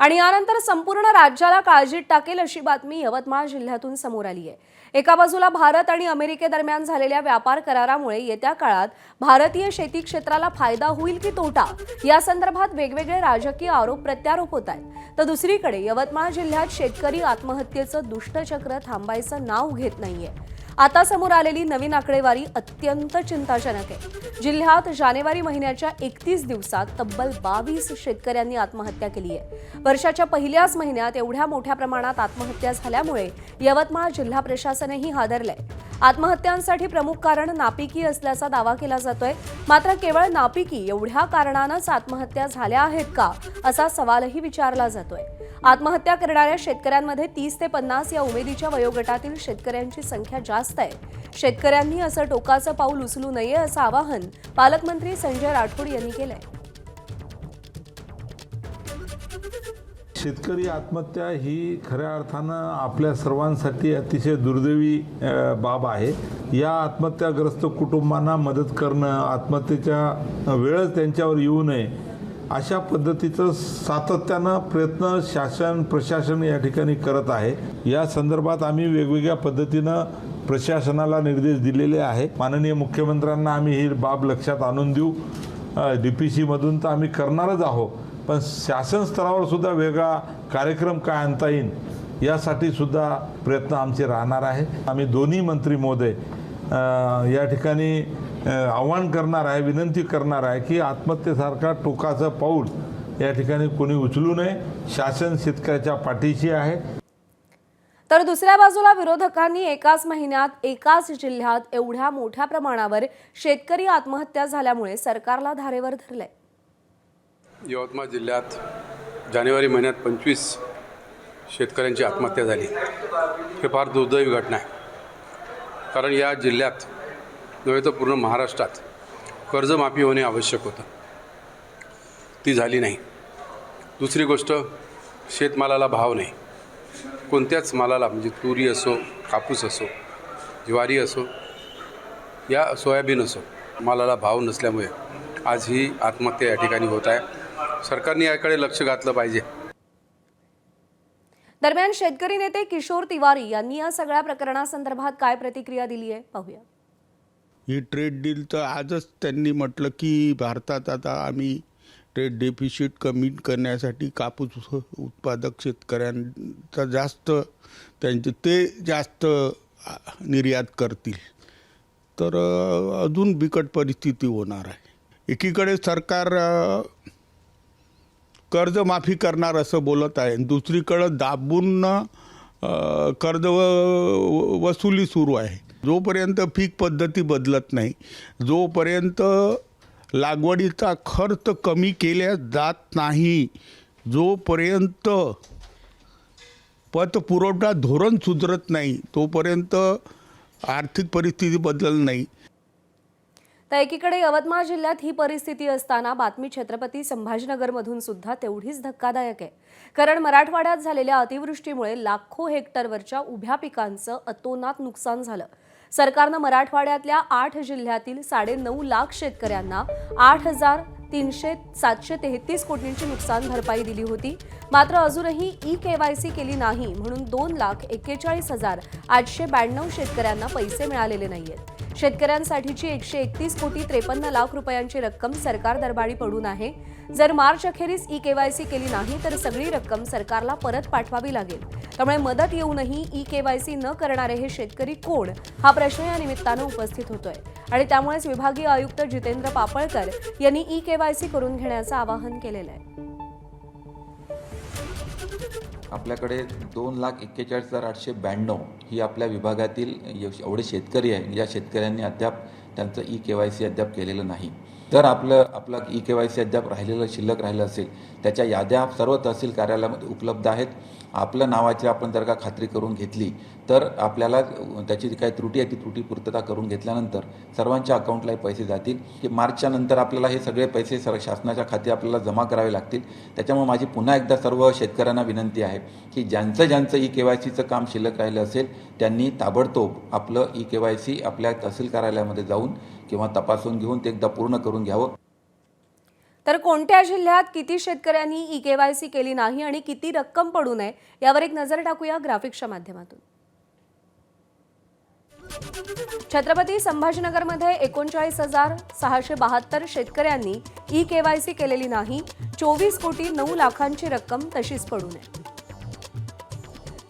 आणि यानंतर संपूर्ण राज्याला काळजीत टाकेल अशी बातमी यवतमाळ जिल्ह्यातून समोर आली आहे। एका बाजूला भारत आणि अमेरिकेदरम्यान झालेल्या व्यापार करारामुळे येत्या काळात भारतीय शेती क्षेत्राला फायदा होईल की तोटा या संदर्भात वेगवेगळे राजकीय आरोप प्रत्यारोप होत आहेत। तर दुसरीकडे यवतमाळ जिल्ह्यात शेतकरी आत्महत्येचं दुष्टचक्र थांबायचं नाव घेत नाहीये। आता समोर आलेली नवीन आकडेवारी अत्यंत चिंताजनक आहे। जिल्ह्यात जानेवारी महिन्याच्या 31 दिवसात तब्बल 22 शेतकऱ्यांनी आत्महत्या केली आहे। वर्षाच्या पहिल्याच महिन्यात एवढ्या मोठ्या प्रमाणात आत्महत्या झाल्यामुळे यवतमाळ जिल्हा प्रशासनही हादरलंय। आत्महत्यांसाठी प्रमुख कारण नापिकी असल्याचा दावा केला जातोय। मात्र केवळ नापिकी एवढ्या कारणानंच आत्महत्या झाल्या आहेत का असा सवालही विचारला जातोय। आत्महत्या करणाऱ्या शेतकऱ्यांमध्ये 30 ते 50 या उमेदीच्या वयोगटातील शेतकऱ्यांची संख्या जास्त आहे। शेतकऱ्यांनी असं टोकाचं पाऊल उचलू नये असं आवाहन पालकमंत्री संजय राठोड यांनी केलंय। शेतकरी आत्महत्या ही खऱ्या अर्थानं आपल्या सर्वांसाठी अतिशय दुर्दैवी बाब आहे। या आत्महत्याग्रस्त कुटुंबांना मदत करणं, आत्महत्येच्या वेळच त्यांच्यावर येऊ नये अशा पद्धतीचं सातत्यानं प्रयत्न शासन प्रशासन या ठिकाणी करत आहे। या संदर्भात आम्ही वेगवेगळ्या पद्धतीनं प्रशासनाला निर्देश दिलेले आहे। माननीय मुख्यमंत्र्यांना आम्ही ही बाब लक्षात आणून देऊ। DPC मधून तर आम्ही करणारच आहोत, पण शासन स्तरावर सुद्धा वेगळा कार्यक्रम काय आणता येईल यासाठी सुद्धा प्रयत्न आमचे राहणार आहे। आम्ही दोन्ही मंत्री महोदय या ठिकाणी आव्हान करणार आहे, विनंती करणार आहे की आत्महत्येसारखा टोकाचं पाऊल या ठिकाणी कोणी उचलू नये। शासन शेतकऱ्याच्या पाठीशी आहे। तर दुसऱ्या बाजूला विरोधकांनी एकाच महिन्यात एकाच जिल्ह्यात एवढ्या मोठ्या प्रमाणावर शेतकरी आत्महत्या झाल्यामुळे सरकारला धारेवर धरलंय। यवतमाळ जिल्ह्यात जानेवारी महिन्यात 25 शेतकऱ्यांची आत्महत्या झाली। हे फार दुर्दैवी घटना आहे, कारण या जिल्ह्यात नव्हे तर पूर्ण महाराष्ट्रात कर्जमाफी होणे आवश्यक होतं, ती झाली नाही। दुसरी गोष्ट, शेतमालाला भाव नाही। कोणत्याच मालाला, म्हणजे तुरी असो, कापूस असो, ज्वारी असो या सोयाबीन असो, मालाला भाव नसल्यामुळे आज ही आत्महत्या या ठिकाणी होत आहे। सरकारने याकडे लक्ष घातलं पाहिजे। दरम्यान शेतकरी नेते किशोर तिवारी यांनी या सगळ्या प्रकरणासंदर्भात काय प्रतिक्रिया दिली आहे पाहूया। ही ट्रेड डील तर आजच त्यांनी म्हटलं की भारतात आता आम्ही ट्रेड डेफिसिट कमी करण्यासाठी कापूस उत्पादक शेतकऱ्यांचा जास्त ते जास्त निर्यात करतील, तर अजून बिकट परिस्थिती होणार आहे। एकीकडे सरकार कर्जमाफी करणार असं बोलत आहे, दुसरीकडे दाबून कर्ज वसुली सुरू आहे। जोपर्यंत पीक पद्धती बदलत नाही, जोपर्यंत लागवडीचा खर्च कमी केला जात नाही, जोपर्यंत पतपुरवठा धोरण सुधारत नाही, तोपर्यंत आर्थिक परिस्थिती बदलत नाही। तर एकीकडे यवतमाळ जिल्ह्यात ही परिस्थिती असताना बातमी छत्रपती संभाजीनगरमधून सुद्धा तेवढीच धक्कादायक आहे। कारण मराठवाड्यात झालेल्या अतिवृष्टीमुळे लाखो हेक्टरवरच्या उभ्या पिकांचं अतोनात नुकसान झालं। सरकारनं मराठवाड्यातल्या 8 जिल्ह्यातील 9.5 लाख शेतकऱ्यांना 8,733 कोटींची नुकसान भरपाई दिली होती। मात्र अजूनही KYC केली नाही म्हणून 2,41,892 शेतकऱ्यांना पैसे मिळालेले नाहीयेत। शेतकऱ्यांसाठीची 131 कोटी 53 लाख रुपयांची रक्कम सरकार दरबारी पडून आहे। जर मार्च अखेरीस KYC केली नाही तर सगळी रक्कम सरकारला परत पाठवावी लागेल। त्यामुळे मदत येऊनही KYC न करणारे हे शेतकरी कोण हा प्रश्न या निमित्तानं उपस्थित होतोय। आणि त्यामुळेच विभागीय आयुक्त जितेंद्र पापळकर यांनी KYC करून घेण्याचं आवाहन केलेलं आहे। आपल्याकडे 2,41,892 ही आपल्या विभागातील एवढे शेतकरी आहे, ज्या शेतकऱ्यांनी अद्याप त्यांचं KYC अद्याप केलेलं नाही। तर आपलं KYC अद्याप शिल्लक राहिलं असेल, त्याच्या याद्या सर्व तहसील कार्यालयामध्ये उपलब्ध आहेत। आपलं नावाची आपण जर का खात्री करून घेतली तर आपल्याला त्याची काही त्रुटी आहे ती त्रुटी पूर्तता करून घेतल्यानंतर सर्वांच्या अकाउंटला पैसे जातील की मार्चच्या नंतर आपल्याला हे सगळे पैसे शासनाच्या खाती आपल्याला जमा करावे लागतील। त्याच्यामुळे माझी पुन्हा एकदा सर्व शेतकऱ्यांना विनंती आहे की ज्यांचं KYCचं काम शिल्लक राहिलं असेल त्यांनी ताबडतोब आपलं KYC आपल्या तहसील कार्यालयामध्ये जाऊन किंवा तपासून घेऊन ते एकदा पूर्ण करून घ्यावं। तर कोणत्या जिल्ह्यात किती शेतकऱ्यांनी ई-केवायसी केली नाही आणि किती रक्कम पडू नये यावर एक नजर टाकूया ग्राफिक्सच्या माध्यमातून. छत्रपती संभाजीनगरमध्ये 39,672 शेतकऱ्यांनी ई-केवायसी केलेली नाही. 24,09,00,000ची रक्कम तशीच पडू नये.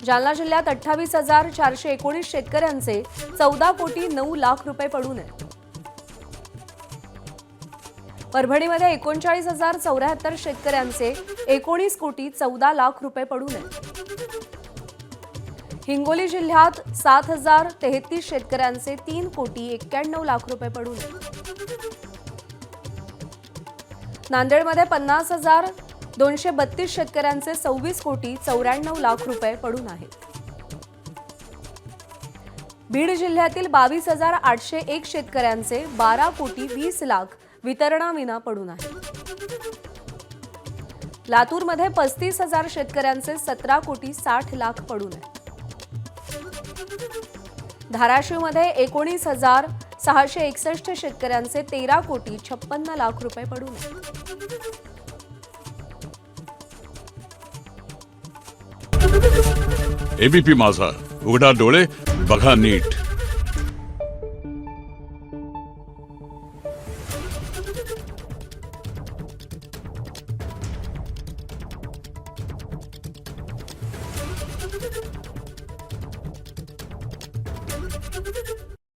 जालना जिल्ह्यात 28,419 शेतकऱ्यांचे 14,09,00,000 रुपये पडू नये. परभणीमध्ये 39,074 शेतकऱ्यांचे 19,14,00,000 रुपये पडू नये. हिंगोली जिल्ह्यात 7,033 शेतकऱ्यांचे 3,91,00,000 रुपये पडू नये. नांदेडमध्ये 50,232 शेतकऱ्यांचे 26,94,00,000 रुपये पडून आहेत. बीड जिल्ह्यातील 22,801 शेतकऱ्यांचे 12,20,00,000 वितरणाविना पडून आहेत. लातूरमध्ये 35,000 शेतकऱ्यांचे 17,60,00,000 पडून आहेत. धाराशिवमध्ये 19,661 शेतकऱ्यांचे 13,56,00,000 रुपये पडून आहेत. एबीपी माझा, उघडा डोळे बघा नीट.